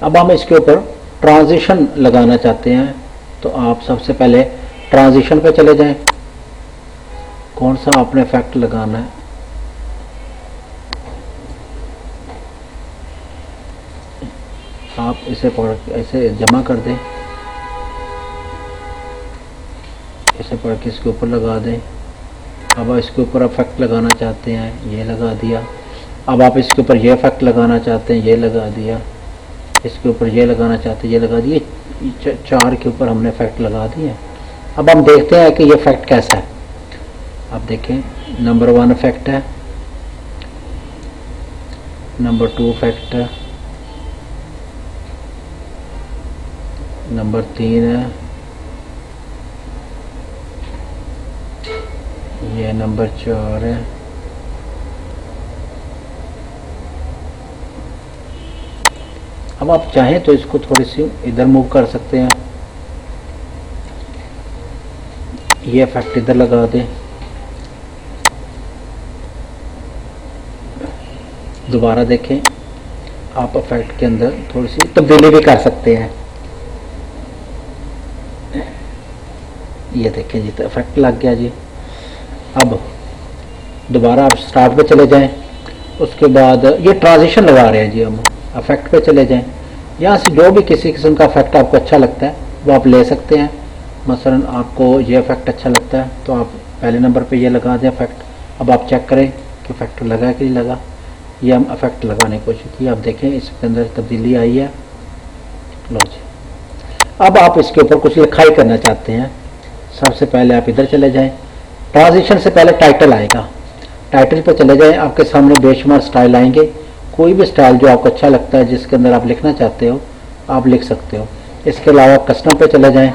अब हम इसके ऊपर ट्रांजिशन लगाना चाहते हैं, तो आप सबसे पहले ट्रांजिशन पे चले जाएं। कौन सा आपने इफेक्ट लगाना है, आप इसे ऐसे जमा कर दें, इसे पढ़ के इसके ऊपर लगा दें। अब इसके ऊपर इफेक्ट लगाना चाहते हैं, ये लगा दिया। अब आप इसके ऊपर ये इफेक्ट लगाना चाहते हैं, ये लगा दिया। इसके ऊपर ये लगाना चाहते हैं, ये लगा दिए। 4 के ऊपर हमने इफेक्ट लगा दिए। अब हम देखते हैं कि ये इफेक्ट कैसा है। आप देखें, नंबर 1 इफेक्ट है, नंबर 2 इफेक्ट है, नंबर 3 है, ये नंबर 4 है, अब आप चाहें तो इसको थोड़ी सी इधर मूव कर सकते हैं, ये इफेक्ट इधर लगा दें। दोबारा देखें, आप इफेक्ट के अंदर थोड़ी सी तब्दीली भी कर सकते हैं। ये देखें जी, तो इफेक्ट लग गया जी। अब दोबारा आप स्टार्ट पे चले जाएं। उसके बाद ये ट्रांजिशन लगा रहे हैं जी, हम इफेक्ट पे चले जाएं। यहाँ से जो भी किसी किस्म का इफेक्ट आपको अच्छा लगता है वो आप ले सकते हैं। मसलन आपको ये इफेक्ट अच्छा लगता है तो आप पहले नंबर पे ये लगा दें इफेक्ट। अब आप चेक करें कि इफेक्ट लगा कि नहीं लगा। ये हम इफेक्ट लगाने की कोशिश की, आप देखें इसके अंदर तब्दीली आई है। लो जी, अब आप इसके ऊपर कुछ लिखाई करना चाहते हैं। सबसे पहले आप इधर चले जाएं। ट्रांजिशन से पहले टाइटल आएगा, टाइटल पर चले जाएं। आपके सामने बेशुमार स्टाइल आएंगे। कोई भी स्टाइल जो आपको अच्छा लगता है, जिसके अंदर आप लिखना चाहते हो, आप लिख सकते हो। इसके अलावा कस्टम पे चले जाएं,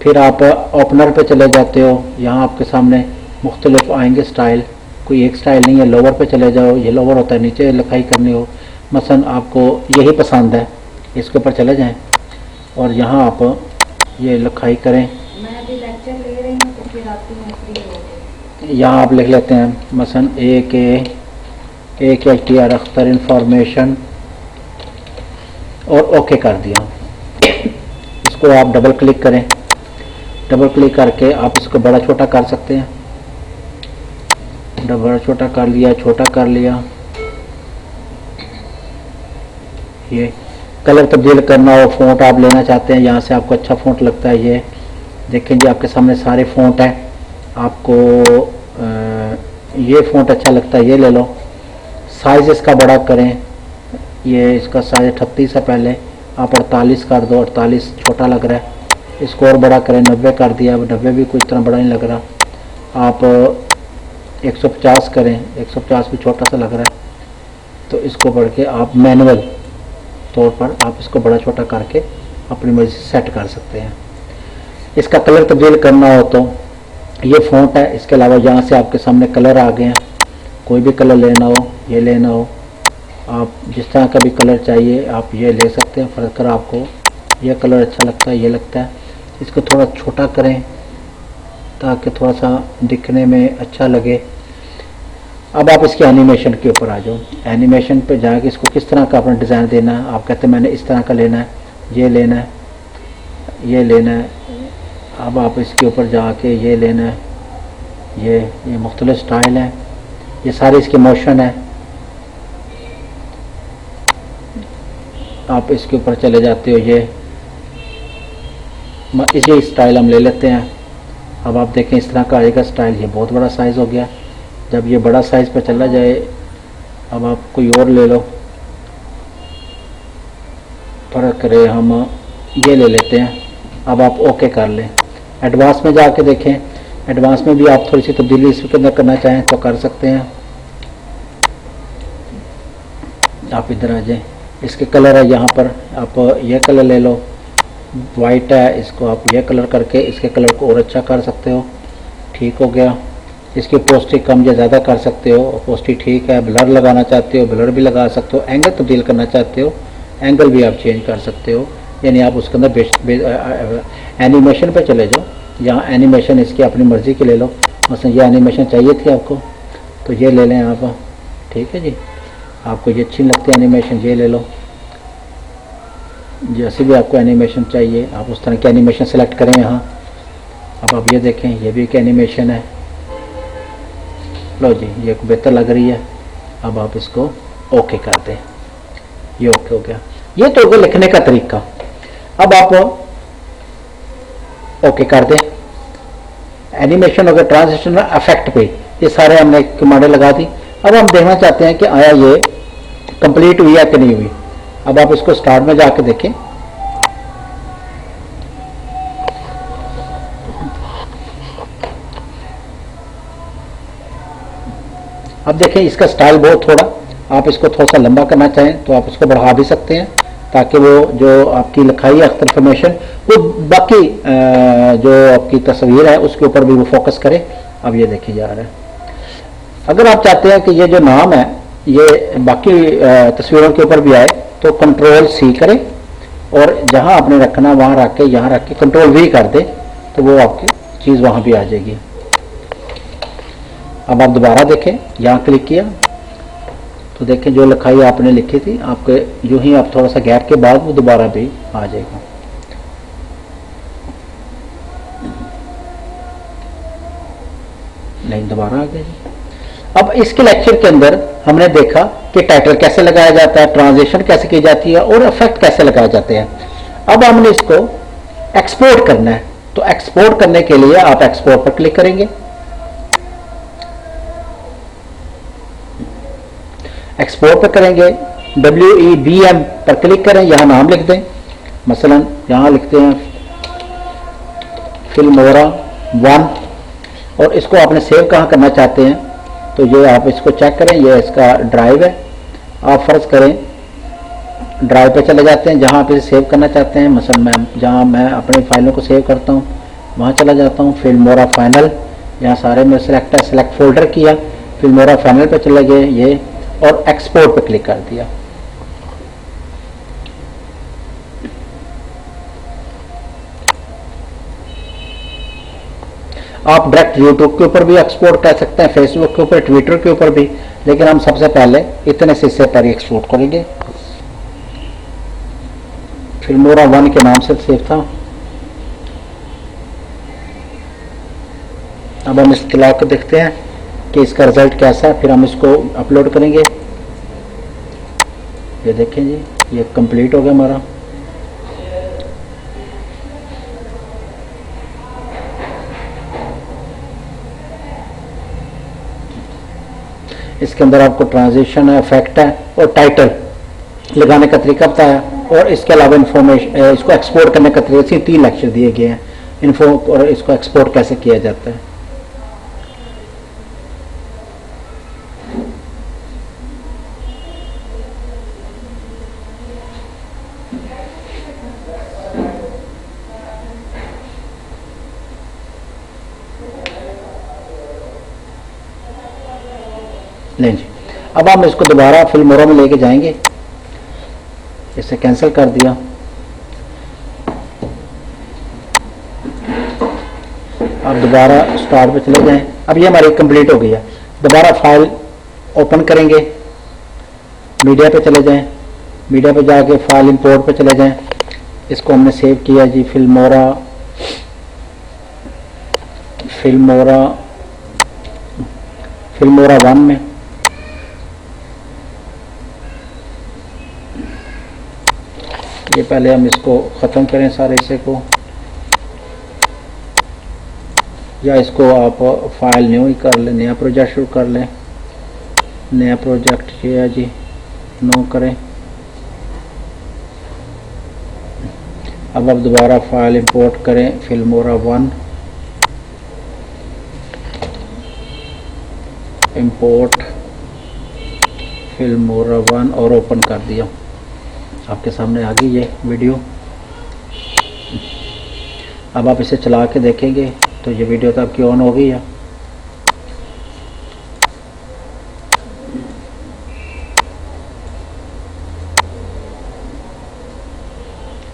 फिर आप ओपनर पे चले जाते हो। यहाँ आपके सामने मुख्तलिफ आएंगे स्टाइल, कोई एक स्टाइल नहीं है। लोअर पे चले जाओ, ये लोअर होता है, नीचे लिखाई करनी हो, मसलन आपको यही पसंद है, इसके ऊपर चले जाएं और यहाँ आप ये लिखाई करें। मैं अभी लेक्चर ले रही हूँ तो फिर आती हूँ फ्री हो। यहाँ आप लिख लेते हैं मसलन AKHTR अख्तर इंफॉर्मेशन और ओके कर दिया। इसको आप डबल क्लिक करें, डबल क्लिक करके आप इसको बड़ा छोटा कर सकते हैं। बड़ा छोटा कर लिया, छोटा कर लिया। ये कलर तब्दील करना हो, फ़ॉन्ट आप लेना चाहते हैं, यहाँ से आपको अच्छा फ़ॉन्ट लगता है, ये देखें जी आपके सामने सारे फ़ॉन्ट हैं। आपको ये फ़ॉन्ट अच्छा लगता है, ये ले लो। साइज़ इसका बड़ा करें, ये इसका साइज़ 38 है, पहले आप 48 कर दो, 48 छोटा लग रहा है। इसको और बड़ा करें, 90 कर दिया। अब 90 भी कुछ इतना बड़ा नहीं लग रहा। आप 150 करें, 150 भी छोटा सा लग रहा है। तो इसको बढ़ के आप मैनुअल तौर पर आप इसको बड़ा छोटा करके अपनी मर्जी से सेट कर सकते हैं। इसका कलर तब्दील करना हो तो ये फ़ॉन्ट है। इसके अलावा यहाँ से आपके सामने कलर आ गए हैं। कोई भी कलर लेना हो, ये लेना हो, आप जिस तरह का भी कलर चाहिए आप ये ले सकते हैं। फ़र्क कर आपको ये कलर अच्छा लगता है, ये लगता है। इसको थोड़ा छोटा करें ताकि थोड़ा सा दिखने में अच्छा लगे। अब आप इसके एनिमेशन के ऊपर आ जाओ। एनिमेशन पे जाके इसको किस तरह का अपना डिज़ाइन देना है, आप कहते हैं मैंने इस तरह का लेना है, ये लेना है, ये लेना है। अब आप इसके ऊपर जाके ये लेना है, ये मुख्तलिफ स्टाइल है, ये सारे इसके मोशन है। आप इसके ऊपर चले जाते हो, ये स्टाइल हम ले लेते हैं। अब आप देखें इस तरह का आएगा स्टाइल। ये बहुत बड़ा साइज़ हो गया। जब ये बड़ा साइज़ पर चला जाए, अब आप कोई और ले लो, फ़र्क करे हम ये ले लेते हैं। अब आप ओके कर लें। एडवांस में जाके देखें, एडवांस में भी आप थोड़ी सी तब्दीली इसके अंदर करना चाहें तो कर सकते हैं। आप इधर आ जाएं। इसके कलर है, यहाँ पर आप ये कलर ले लो, वाइट है, इसको आप ये कलर करके इसके कलर को और अच्छा कर सकते हो। ठीक हो गया। इसकी पोस्टी कम या ज़्यादा कर सकते हो, पोस्टी ठीक है। ब्लर लगाना चाहते हो, ब्लर भी लगा सकते हो। एंगल तब्दील करना चाहते हो, एंगल भी आप चेंज कर सकते हो। यानी आप उसके अंदर एनिमेशन पे चले जाओ। यहाँ एनिमेशन इसकी अपनी मर्ज़ी की ले लो। मसलन ये एनिमेशन चाहिए थी आपको तो ये ले लें आप। ठीक है जी। आपको ये अच्छी लगती है एनिमेशन, ये ले लो। जैसे भी आपको एनिमेशन चाहिए आप उस तरह की एनिमेशन सेलेक्ट करें यहाँ। अब आप ये देखें, ये भी एक एनिमेशन है। लो जी, ये बेहतर लग रही है। अब आप इसको ओके कर दें। ये ओके हो गया। ये तो हो गया लिखने का तरीका। अब आप ओके कर दें। एनिमेशन हो गया, ट्रांजिशन, इफेक्ट पे ये सारे हमने कमांडें लगा दी। अब हम देखना चाहते हैं कि आया ये कंप्लीट हुई है कि नहीं हुई। अब आप इसको स्टार्ट में जाके देखें। अब देखें इसका स्टाइल बहुत थोड़ा, आप इसको थोड़ा सा लंबा करना चाहें तो आप इसको बढ़ा भी सकते हैं ताकि वो जो आपकी लिखाई है ट्रांसफॉर्मेशन वो बाकी जो आपकी तस्वीर है उसके ऊपर भी वो फोकस करे। अब ये देखिए जा रहा है। अगर आप चाहते हैं कि ये जो नाम है ये बाकी तस्वीरों के ऊपर भी आए तो कंट्रोल सी करें और जहां आपने रखना वहां रख के यहाँ रख के कंट्रोल वी कर दे तो वो आपकी चीज़ वहां भी आ जाएगी। अब आप दोबारा देखें, यहाँ क्लिक किया तो देखें जो लिखाई आपने लिखी थी आपके जो ही आप थोड़ा सा गैप के बाद वो दोबारा भी आ जाएगा। नहीं, दोबारा आ गया जी। अब इसके लेक्चर के अंदर हमने देखा कि टाइटल कैसे लगाया जाता है, ट्रांजिशन कैसे की जाती है और इफेक्ट कैसे लगाए जाते हैं। अब हमने इसको एक्सपोर्ट करना है तो एक्सपोर्ट करने के लिए आप एक्सपोर्ट पर क्लिक करेंगे। एक्सपोर्ट पर करेंगे, WEBM पर क्लिक करें, यहाँ नाम लिख दें। मसलन यहाँ लिखते हैं फिल्मोरा 1 और इसको आपने सेव कहाँ करना चाहते हैं तो ये आप इसको चेक करें। ये इसका ड्राइव है। आप फर्ज करें ड्राइव पे चले जाते हैं जहाँ आप इसे सेव करना चाहते हैं। मसलन मैं जहाँ मैं अपनी फाइलों को सेव करता हूँ वहाँ चला जाता हूँ। फिल्मोरा फाइनल, यहाँ सारे में सिलेक्ट है, सिलेक्ट फोल्डर किया, फिल्मोरा फाइनल पे चले गए ये और एक्सपोर्ट पे क्लिक कर दिया। आप डायरेक्ट यूट्यूब के ऊपर भी एक्सपोर्ट कर सकते हैं, फेसबुक के ऊपर, ट्विटर के ऊपर भी, लेकिन हम सबसे पहले इतने हिस्से पर ही एक्सपोर्ट करेंगे। फिल्मोरा 1 के नाम से सेव था। अब हम इसके लॉग को देखते हैं कि इसका रिजल्ट कैसा है, फिर हम इसको अपलोड करेंगे। ये देखें जी, ये कंप्लीट हो गया हमारा। इसके अंदर आपको ट्रांजिशन है, इफेक्ट है और टाइटल लगाने का तरीका बताया और इसके अलावा इन्फॉर्मेशन, इसको एक्सपोर्ट करने का तरीका, 3 लेक्चर दिए गए हैं इन्फो और इसको एक्सपोर्ट कैसे किया जाता है। नहीं जी, अब हम इसको दोबारा फिल्मोरा में लेके जाएंगे। इसे कैंसिल कर दिया। अब दोबारा स्टार्ट पे चले जाएं। अब ये हमारी कंप्लीट हो गई है। दोबारा फाइल ओपन करेंगे, मीडिया पे चले जाएं, मीडिया पे जाके फाइल इंपोर्ट पे चले जाएं। इसको हमने सेव किया जी फिल्मोरा 1 में। ये पहले हम इसको ख़त्म करें सारे हिस्से को, या इसको आप फाइल न्यू ही कर लें, नया प्रोजेक्ट शुरू कर लें। नया प्रोजेक्ट ये है जी, नो करें। अब आप दोबारा फाइल इंपोर्ट करें फिल्मोरा 1, इंपोर्ट फिल्मोरा 1 और ओपन कर दिया। आपके सामने आ गई ये वीडियो। अब आप इसे चला के देखेंगे तो ये वीडियो तो आपकी ऑन हो गई है।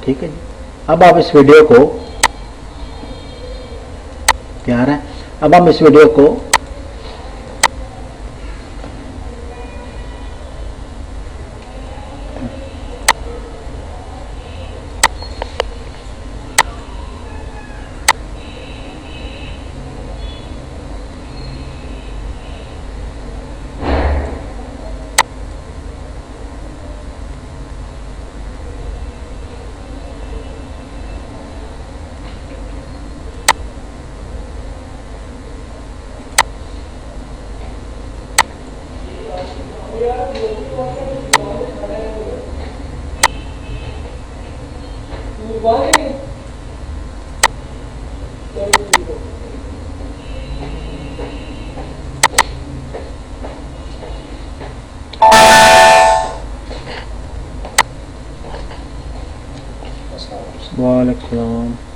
ठीक है जी। अब आप इस वीडियो को, क्या है, अब हम इस वीडियो को वालेकुम सलाम।